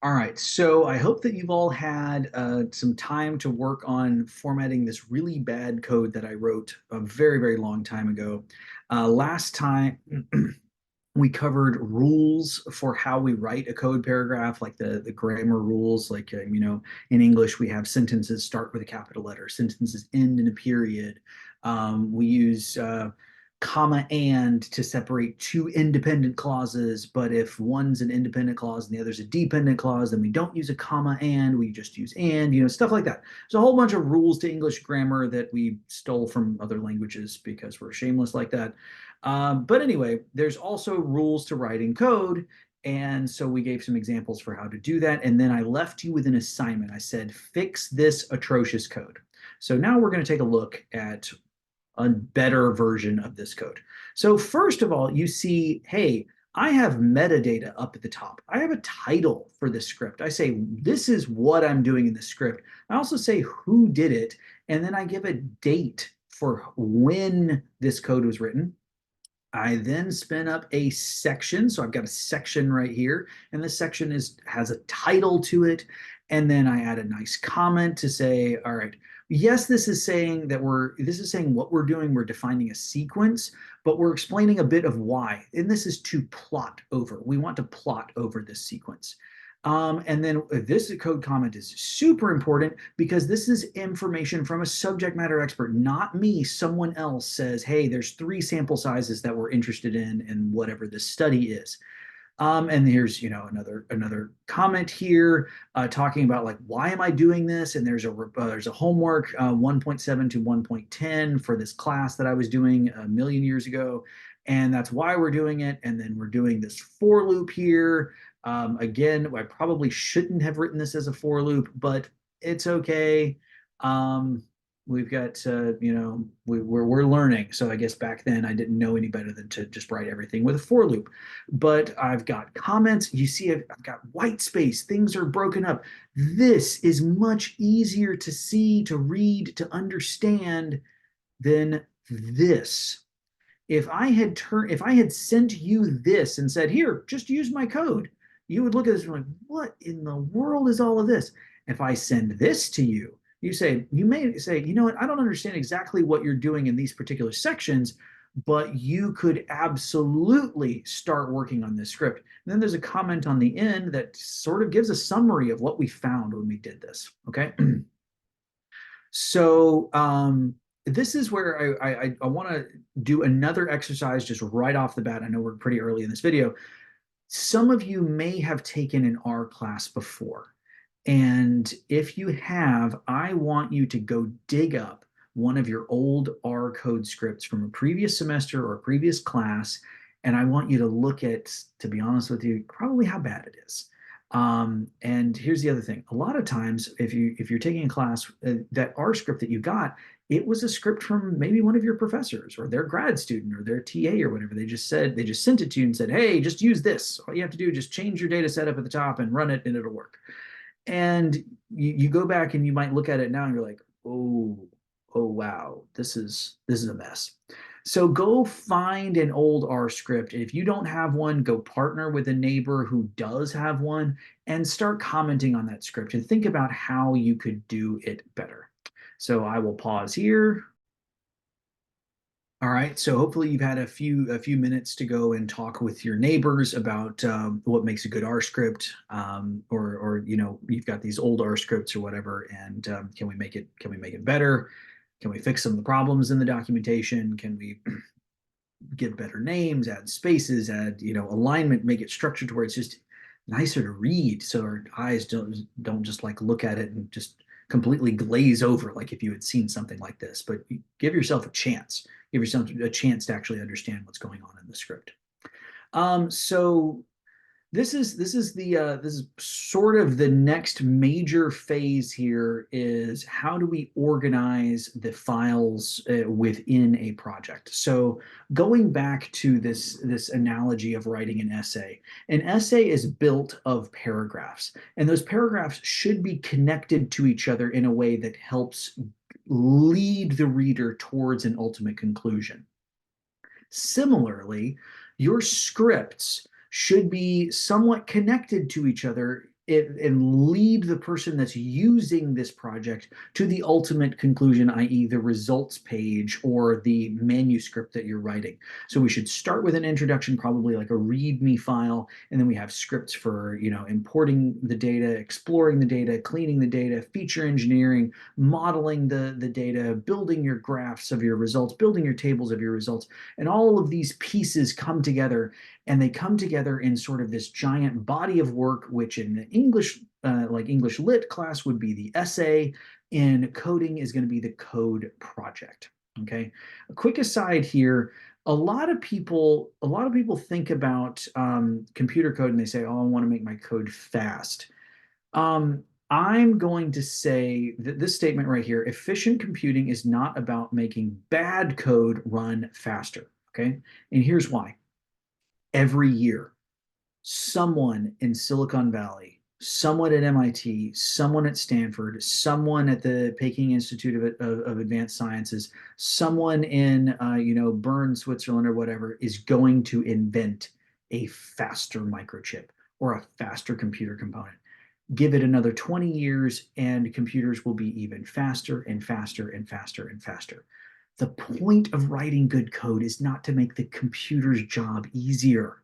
All right, so I hope that you've all had some time to work on formatting this really bad code that I wrote a very, very long time ago. Last time we covered rules for how we write a code paragraph, like the grammar rules. Like, in English, we have sentences start with a capital letter, sentences end in a period. We use comma and to separate two independent clauses, but if one's an independent clause and the other's a dependent clause, then we don't use a comma and, we just use and, stuff like that. There's a whole bunch of rules to English grammar that we stole from other languages because we're shameless like that. But anyway, there's also rules to writing code. And so we gave some examples for how to do that. And then I left you with an assignment. I said, fix this atrocious code. So now we're going to take a look at a better version of this code. So first of all, you see, hey, I have metadata up at the top. I have a title for this script. I say, this is what I'm doing in the script. I also say who did it, and then I give a date for when this code was written. I then spin up a section. So I've got a section right here, and this section has a title to it. And then I add a nice comment to say, all right, yes, this is saying what we're doing. We're defining a sequence, but we're explaining a bit of why. And this is to plot over. We want to plot over this sequence. And then this code comment is super important because this is information from a subject matter expert, not me. Someone else says, hey, there's 3 sample sizes that we're interested in and whatever this study is. And here's another comment here talking about like, why am I doing this? And there's a homework 1.7 to 1.10 for this class that I was doing a million years ago, and that's why we're doing it. And then we're doing this for loop here. Again, I probably shouldn't have written this as a for loop, but it's okay. We've got we're learning. So I guess back then I didn't know any better than to just write everything with a for loop. But I've got comments. You see, I've got white space. Things are broken up. This is much easier to see, to read, to understand than this. If I had sent you this and said, here, just use my code, you would look at this and be like, what in the world is all of this? If I send this to you, you may say, you know what, I don't understand exactly what you're doing in these particular sections, but you could absolutely start working on this script. And then there's a comment on the end that sort of gives a summary of what we found when we did this. Okay. So this is where I want to do another exercise just right off the bat. I know we're pretty early in this video. Some of you may have taken an R class before. And if you have, I want you to go dig up one of your old R code scripts from a previous semester or a previous class. And I want you to look at, to be honest with you, probably how bad it is. And here's the other thing. A lot of times, if you're taking a class, that R script that you got, it was a script from maybe one of your professors or their grad student or their TA or whatever. They just sent it to you and said, hey, just use this. All you have to do is just change your data set up at the top and run it and it'll work. And you go back and you might look at it now and you're like, oh wow, this is a mess. So go find an old R script. If you don't have one, go partner with a neighbor who does have one and start commenting on that script and think about how you could do it better. So I will pause here. All right, so hopefully you've had a few minutes to go and talk with your neighbors about what makes a good R script, or you've got these old R scripts or whatever, and can we make it better? Can we fix some of the problems in the documentation? Can we give better names, add spaces, add alignment, make it structured to where it's just nicer to read, so our eyes don't just like look at it and just completely glaze over like if you had seen something like this. But give yourself a chance. Give yourself a chance to actually understand what's going on in the script. So this is sort of the next major phase here is how do we organize the files within a project. So going back to this analogy of writing an essay is built of paragraphs, and those paragraphs should be connected to each other in a way that helps lead the reader towards an ultimate conclusion. Similarly, your scripts should be somewhat connected to each other and lead the person that's using this project to the ultimate conclusion, i.e., the results page or the manuscript that you're writing. So we should start with an introduction, probably like a README file, and then we have scripts for, importing the data, exploring the data, cleaning the data, feature engineering, modeling the data, building your graphs of your results, building your tables of your results, and all of these pieces come together, and they come together in sort of this giant body of work, which in the English, like English Lit class, would be the essay. In coding is going to be the code project. Okay. A quick aside here. A lot of people think about computer code and they say, "Oh, I want to make my code fast." I'm going to say that this statement right here: efficient computing is not about making bad code run faster. Okay, and here's why. Every year, someone in Silicon Valley, someone at MIT, someone at Stanford, someone at the Peking Institute of Advanced Sciences, someone in Bern, Switzerland, or whatever, is going to invent a faster microchip or a faster computer component. Give it another 20 years, and computers will be even faster and faster and faster and faster. The point of writing good code is not to make the computer's job easier.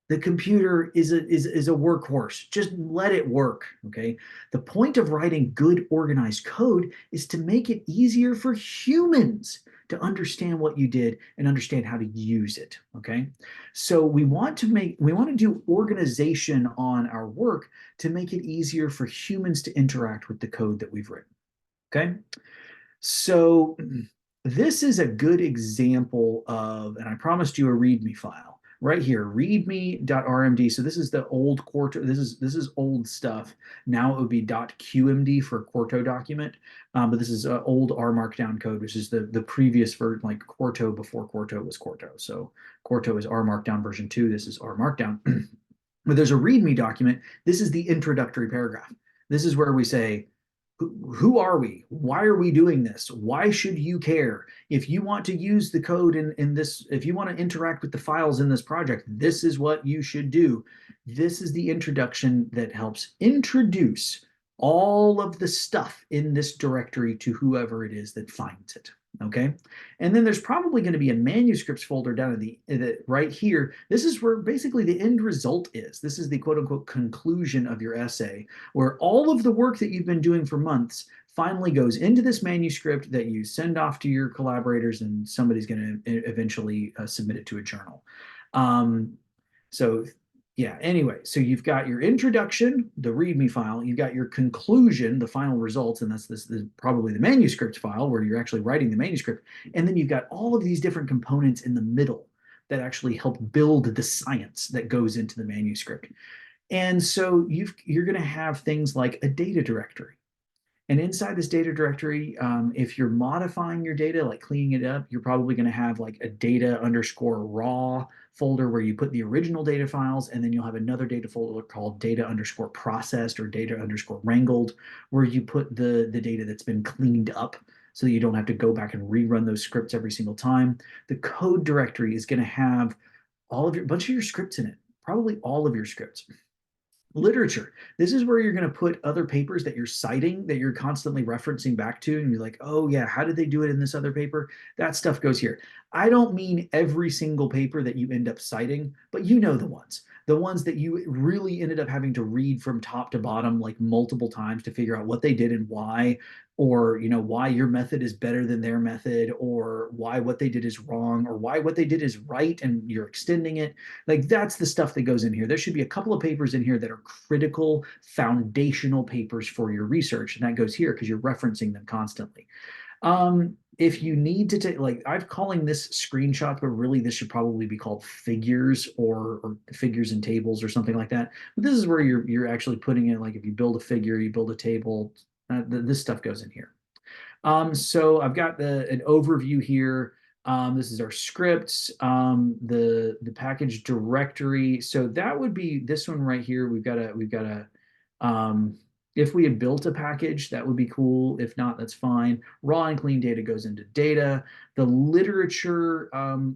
The computer is a workhorse. Just let it work. Okay. The point of writing good organized code is to make it easier for humans to understand what you did and understand how to use it. Okay. So we want to do organization on our work to make it easier for humans to interact with the code that we've written. Okay. So this is a good example of, and I promised you a README file right here, readme.rmd. So this is the old Quarto. This is old stuff. Now it would be .qmd for a Quarto document, but this is old R Markdown code, which is the previous version, like Quarto before Quarto was Quarto. So Quarto is R Markdown version 2. This is R Markdown. But there's a README document. This is the introductory paragraph. This is where we say, who are we? Why are we doing this? Why should you care? If you want to use the code in this, if you want to interact with the files in this project, this is what you should do. This is the introduction that helps introduce all of the stuff in this directory to whoever it is that finds it. Okay. And then there's probably going to be a manuscripts folder down in the right here. This is where basically the end result is. This is the quote unquote conclusion of your essay, where all of the work that you've been doing for months finally goes into this manuscript that you send off to your collaborators, and somebody's going to eventually submit it to a journal. So yeah, anyway, so you've got your introduction, the README file, you've got your conclusion, the final results, and that's this probably the manuscript file where you're actually writing the manuscript. And then you've got all of these different components in the middle that actually help build the science that goes into the manuscript. And so you're going to have things like a data directory. And inside this data directory, if you're modifying your data, like cleaning it up, you're probably going to have like a data underscore raw folder where you put the original data files, and then you'll have another data folder called data underscore processed or data underscore wrangled, where you put the data that's been cleaned up so that you don't have to go back and rerun those scripts every single time. The code directory is going to have a bunch of your scripts in it, probably all of your scripts. Literature. This is where you're going to put other papers that you're citing, that you're constantly referencing back to, and you're like, oh yeah, how did they do it in this other paper? That stuff goes here. I don't mean every single paper that you end up citing, but you know the ones that you really ended up having to read from top to bottom like multiple times to figure out what they did and why, or why your method is better than their method, or why what they did is wrong, or why what they did is right and you're extending it. Like that's the stuff that goes in here. There should be a couple of papers in here that are critical foundational papers for your research, and that goes here because you're referencing them constantly. If you need to take, like, I'm calling this screenshot, but really this should probably be called figures, or figures and tables or something like that. But this is where you're actually putting in, like, if you build a figure, you build a table, this stuff goes in here. So I've got an overview here. This is our scripts, the package directory. So that would be this one right here. We've got a If we had built a package, that would be cool. If not, that's fine. Raw and clean data goes into data. The literature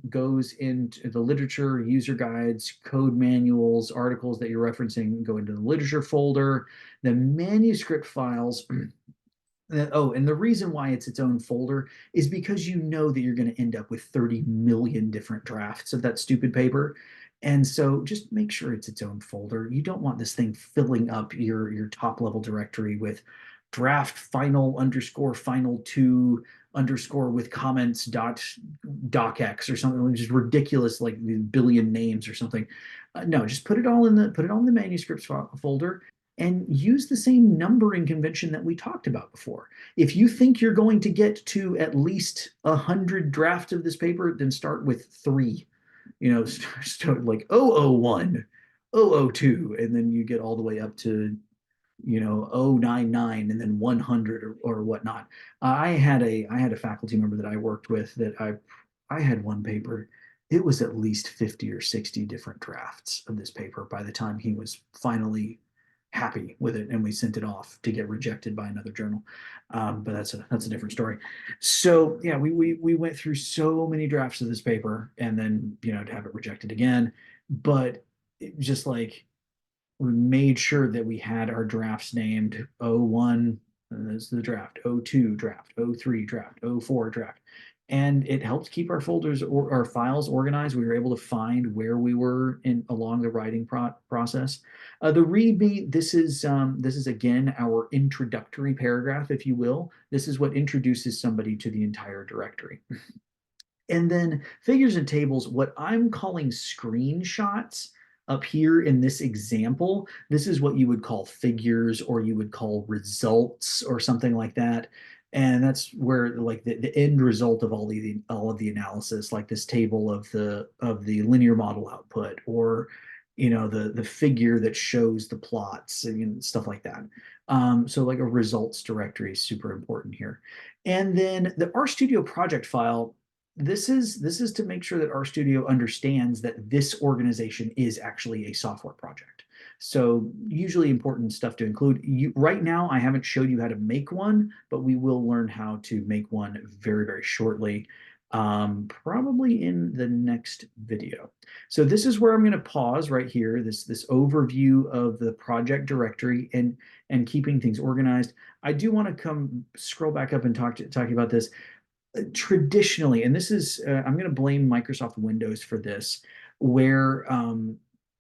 goes into the literature, user guides, code manuals, articles that you're referencing go into the literature folder. The manuscript files oh, and the reason why it's its own folder is because you know that you're going to end up with 30 million different drafts of that stupid paper. And so just make sure it's its own folder. You don't want this thing filling up your top level directory with draft final underscore final two underscore with comments dot docx or something, which is ridiculous, like a billion names or something. No, just put it all in the manuscripts folder and use the same numbering convention that we talked about before. If you think you're going to get to at least 100 drafts of this paper, then start with three. You know, start like 001, 002, and then you get all the way up to 099 and then 100 or whatnot. I had a faculty member that I worked with that I had one paper. It was at least 50 or 60 different drafts of this paper by the time he was finally happy with it and we sent it off to get rejected by another journal. But that's a different story. So yeah, we went through so many drafts of this paper and then to have it rejected again. But just like we made sure that we had our drafts named O1, this is the draft, O2 draft, O3 draft, O4 draft. And it helped keep our folders or our files organized. We were able to find where we were in along the writing process. The README, this is again our introductory paragraph, if you will. This is what introduces somebody to the entire directory. And then figures and tables, what I'm calling screenshots up here in this example, this is what you would call figures or you would call results or something like that. And that's where like the end result of all of the analysis, like this table of the linear model output or the figure that shows the plots and stuff like that. So like a results directory is super important here. And then the RStudio project file, this is to make sure that RStudio understands that this organization is actually a software project. So usually important stuff to include. Right now, I haven't showed you how to make one, but we will learn how to make one very, very shortly, probably in the next video. So this is where I'm going to pause right here, this overview of the project directory and keeping things organized. I do want to come scroll back up and talking about this traditionally, and this is I'm going to blame Microsoft Windows for this, where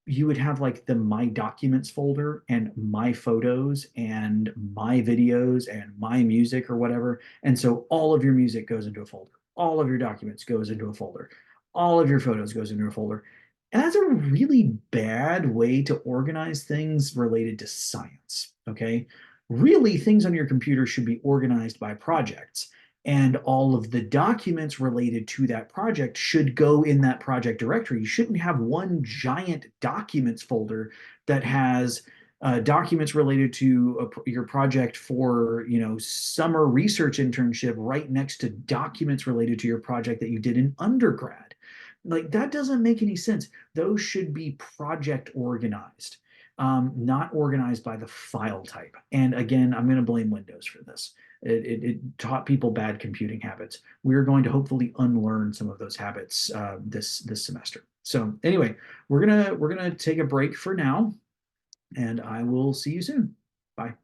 you would have like the My Documents folder and My Photos and My Videos and My Music or whatever. And so all of your music goes into a folder, all of your documents goes into a folder, all of your photos goes into a folder. And that's a really bad way to organize things related to science. Okay. Really, things on your computer should be organized by projects and all of the documents related to that project should go in that project directory. You shouldn't have one giant documents folder that has documents related to your project for summer research internship right next to documents related to your project that you did in undergrad. Like that doesn't make any sense. Those should be project organized, not organized by the file type. And again, I'm going to blame Windows for this. It taught people bad computing habits. We're going to hopefully unlearn some of those habits this semester. So anyway, we're gonna take a break for now, and I will see you soon. Bye.